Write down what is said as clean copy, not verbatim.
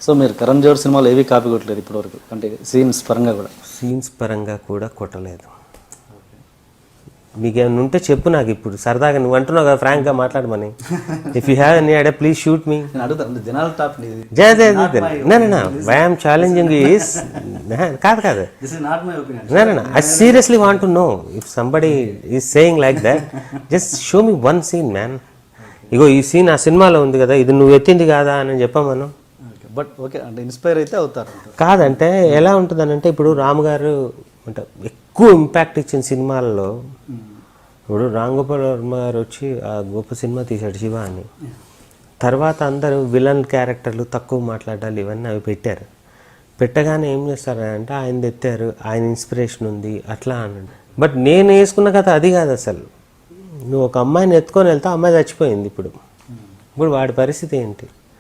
So మీరు కరణ్ జోహర్ సినిమాలో ఏవి కాపీ కొట్టలేదు ఇప్పటివరకు, అంటే సీన్స్ పరంగా కూడా కొట్టలేదు. మీకు ఏమైనా ఉంటే చెప్పు నాకు, ఇప్పుడు సరదాగా నువ్వు అంటున్నావు కదా ఫ్రాంక్గా మాట్లాడమని. If you have any idea please shoot me. I'm challenging is కాదు I seriously want to know if somebody is saying like that, just show me one scene man. ఇగో ఈ సీన్ ఆ సినిమాలో ఉంది కదా, ఇది నువ్వు ఎత్తింది కాదా అని చెప్పామను. బట్ ఓకే అంటే ఇన్స్పైర్ అయితే అవుతారు. కాదంటే ఎలా ఉంటుందనంటే, ఇప్పుడు రామ్ గారు అంటే ఎక్కువ ఇంపాక్ట్ ఇచ్చిన సినిమాల్లో, ఇప్పుడు రామ్ గోపాల్ వర్మ గారు వచ్చి ఆ గొప్ప సినిమా తీశాడు శివ అని, తర్వాత అందరూ విలన్ క్యారెక్టర్లు తక్కువ మాట్లాడాలి ఇవన్నీ అవి పెట్టారు. పెట్టగానే ఏం చేస్తారంటే ఆయన ఎత్తారు, ఆయన ఇన్స్పిరేషన్ ఉంది అట్లా అన్నాడు. బట్ నేను వేసుకున్న కథ అది కాదు అసలు. నువ్వు ఒక అమ్మాయిని ఎత్తుకొని వెళ్తే అమ్మాయి చచ్చిపోయింది. ఇప్పుడు వాడి పరిస్థితి ఏంటి?